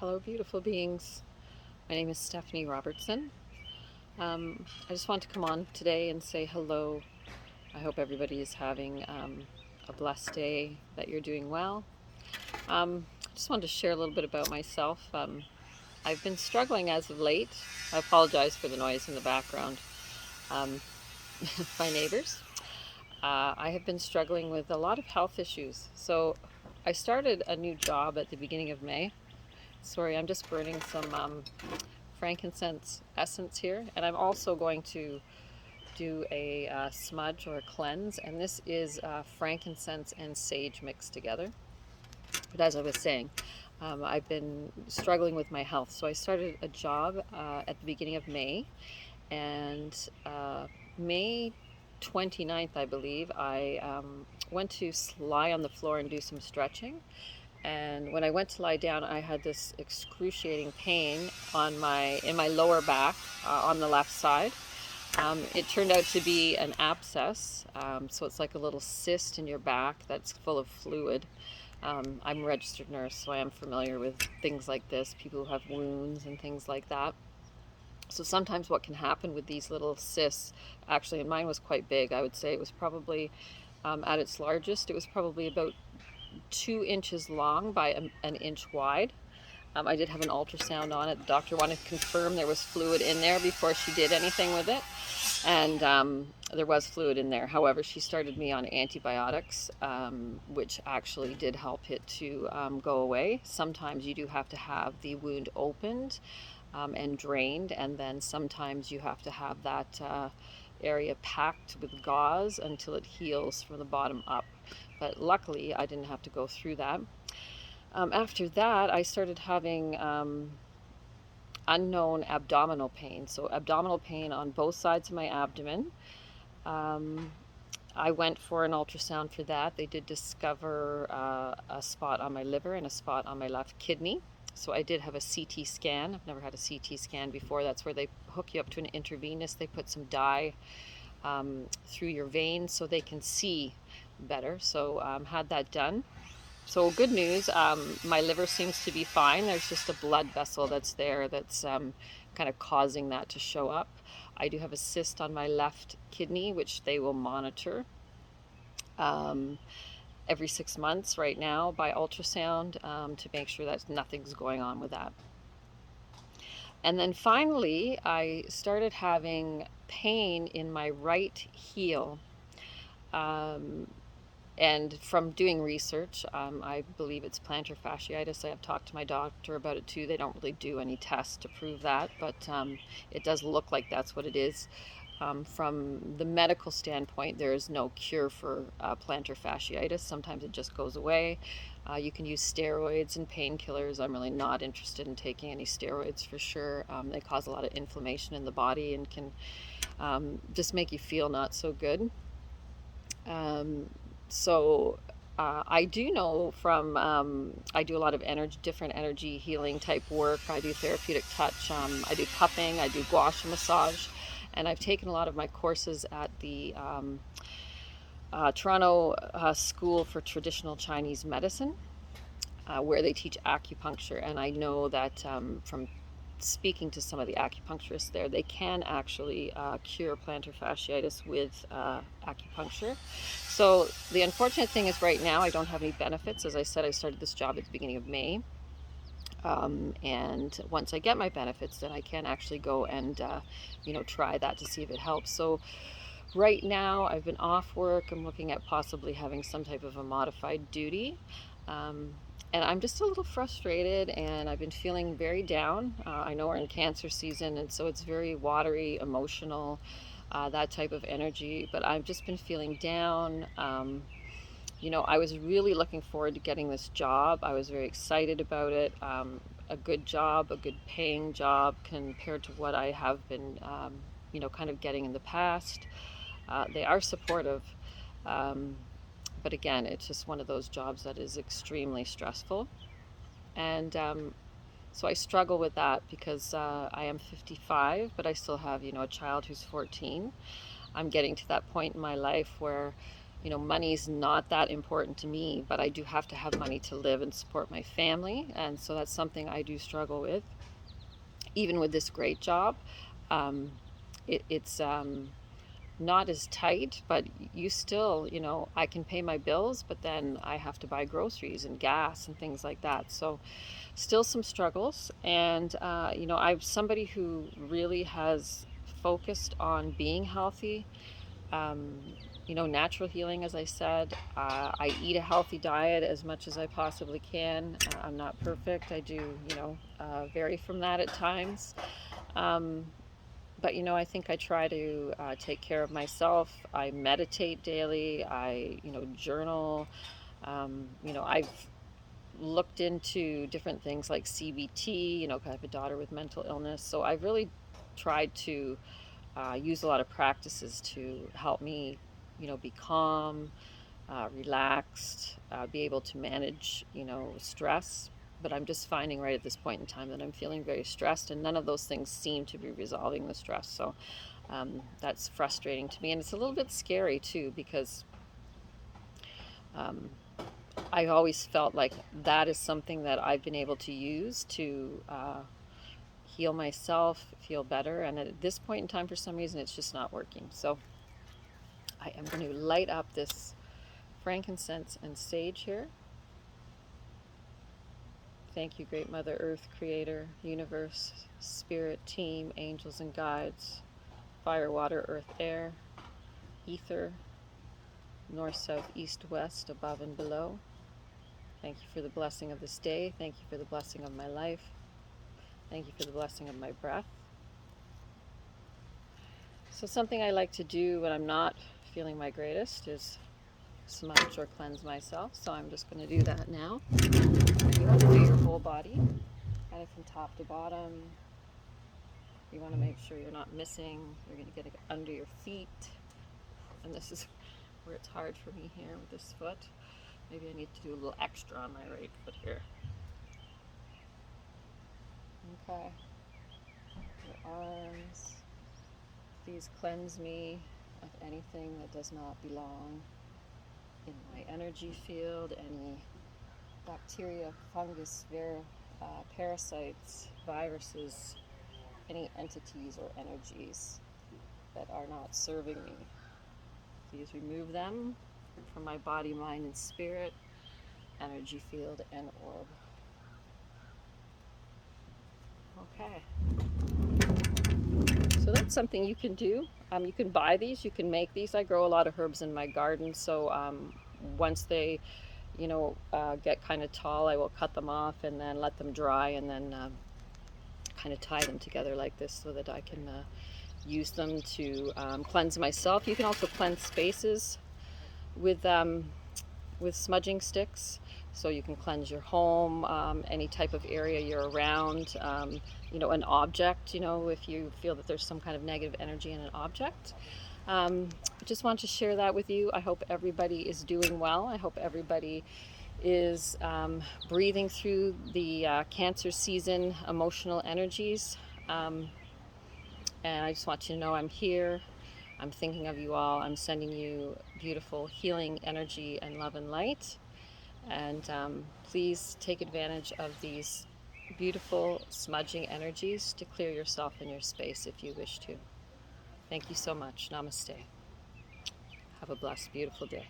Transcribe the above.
Hello, beautiful beings. My name is Stephanie Robertson. I just want to come on today and say hello. I hope everybody is having a blessed day, that you're doing well. I just wanted to share a little bit about myself. I've been struggling as of late. I apologize for the noise in the background. Um, my neighbors. I have been struggling with a lot of health issues. So I started a new job at the beginning of May. Sorry, I'm just burning some frankincense essence here, and I'm also going to do a smudge or a cleanse, and this is frankincense and sage mixed together. But as I was saying, I've been struggling with my health, so I started a job at the beginning of May, and May 29th, I believe, I went to lie on the floor and do some stretching. And when I went to lie down, I had this excruciating pain in my lower back on the left side. It turned out to be an abscess, so it's like a little cyst in your back that's full of fluid. I'm a registered nurse, so I am familiar with things like this, people who have wounds and things like that. So sometimes what can happen with these little cysts, actually, and mine was quite big, I would say it was probably at its largest, it was probably about 2 inches long by an inch wide. I did have an ultrasound on it. The doctor wanted to confirm there was fluid in there before she did anything with it. And there was fluid in there. However, she started me on antibiotics, which actually did help it to go away. Sometimes you do have to have the wound opened and drained, and then sometimes you have to have that area packed with gauze until it heals from the bottom up. But luckily, I didn't have to go through that. After that, I started having unknown abdominal pain. So, abdominal pain on both sides of my abdomen. Um, I went for an ultrasound for that. They did discover a spot on my liver and a spot on my left kidney. So I did have a CT scan. I've never had a CT scan before. That's where they hook you up to an intravenous. They put some dye through your veins so they can see better. So had that done. So good news, my liver seems to be fine. There's just a blood vessel that's there that's kind of causing that to show up. I do have a cyst on my left kidney, which they will monitor um, every 6 months right now by ultrasound to make sure that nothing's going on with that. And then finally, I started having pain in my right heel. Um, and from doing research, I believe it's plantar fasciitis. I have talked to my doctor about it too. They don't really do any tests to prove that, but it does look like that's what it is. From the medical standpoint, there is no cure for plantar fasciitis. Sometimes it just goes away. You can use steroids and painkillers. I'm really not interested in taking any steroids for sure. They cause a lot of inflammation in the body and can just make you feel not so good. Um, so I do know from I do a lot of different energy healing type work. I do therapeutic touch. I do cupping. I do gua sha massage, and I've taken a lot of my courses at the Toronto School for Traditional Chinese Medicine, where they teach acupuncture. And I know that from speaking to some of the acupuncturists there, they can actually cure plantar fasciitis with acupuncture. So the unfortunate thing is right now I don't have any benefits. As I said, I started this job at the beginning of May. And once I get my benefits, then I can actually go and, try that to see if it helps. So right now I've been off work. I'm looking at possibly having some type of a modified duty. Um, and I'm just a little frustrated and I've been feeling very down. I know we're in Cancer season, and so it's very watery, emotional, that type of energy. But I've just been feeling down. I was really looking forward to getting this job. I was very excited about it. A good job, a good paying job compared to what I have been, kind of getting in the past. They are supportive. Um, but again, it's just one of those jobs that is extremely stressful. And so I struggle with that because I am 55, but I still have, a child who's 14. I'm getting to that point in my life where, money's not that important to me, but I do have to have money to live and support my family. And so that's something I do struggle with. Even with this great job, um, it's not as tight, but you still, I can pay my bills, but then I have to buy groceries and gas and things like that. So still some struggles. And, I'm somebody who really has focused on being healthy. Um, Natural healing, as I said. I eat a healthy diet as much as I possibly can. I'm not perfect. I do, vary from that at times. Um, but I think I try to take care of myself. I meditate daily. I journal. I've looked into different things like CBT. 'Cause I have a daughter with mental illness, so I've really tried to use a lot of practices to help me be calm, relaxed, be able to manage stress. But I'm just finding right at this point in time that I'm feeling very stressed, and none of those things seem to be resolving the stress. So that's frustrating to me, and it's a little bit scary too, because um, I always felt like that is something that I've been able to use to heal myself, feel better. And at this point in time, for some reason, it's just not working. So I am going to light up this frankincense and sage here. Thank you, Great Mother Earth, Creator, Universe, Spirit, Team, Angels and Guides, Fire, Water, Earth, Air, Ether, North, South, East, West, above and below. Thank you for the blessing of this day. Thank you for the blessing of my life. Thank you for the blessing of my breath. So something I like to do when I'm not feeling my greatest is smudge or cleanse myself. So I'm just going to do that now. You want to do your whole body, kind of from top to bottom. You want to make sure you're not missing. You're going to get it under your feet. And this is where it's hard for me here with this foot. Maybe I need to do a little extra on my right foot here. Okay. Your arms. These cleanse me of anything that does not belong in my energy field, any bacteria, fungus, parasites, viruses, any entities or energies that are not serving me. Please remove them from my body, mind, and spirit, energy field, and orb. Okay. So that's something you can do. You can buy these, you can make these. I grow a lot of herbs in my garden, so once they get kind of tall, I will cut them off and then let them dry, and then kind of tie them together like this so that I can use them to cleanse myself. You can also cleanse spaces with smudging sticks. So you can cleanse your home, any type of area you're around, an object, if you feel that there's some kind of negative energy in an object. I just want to share that with you. I hope everybody is doing well. I hope everybody is breathing through the Cancer season emotional energies. And I just want you to know I'm here. I'm thinking of you all. I'm sending you beautiful healing energy and love and light. And please take advantage of these beautiful smudging energies to clear yourself and your space if you wish to. Thank you so much. Namaste. Have a blessed, beautiful day.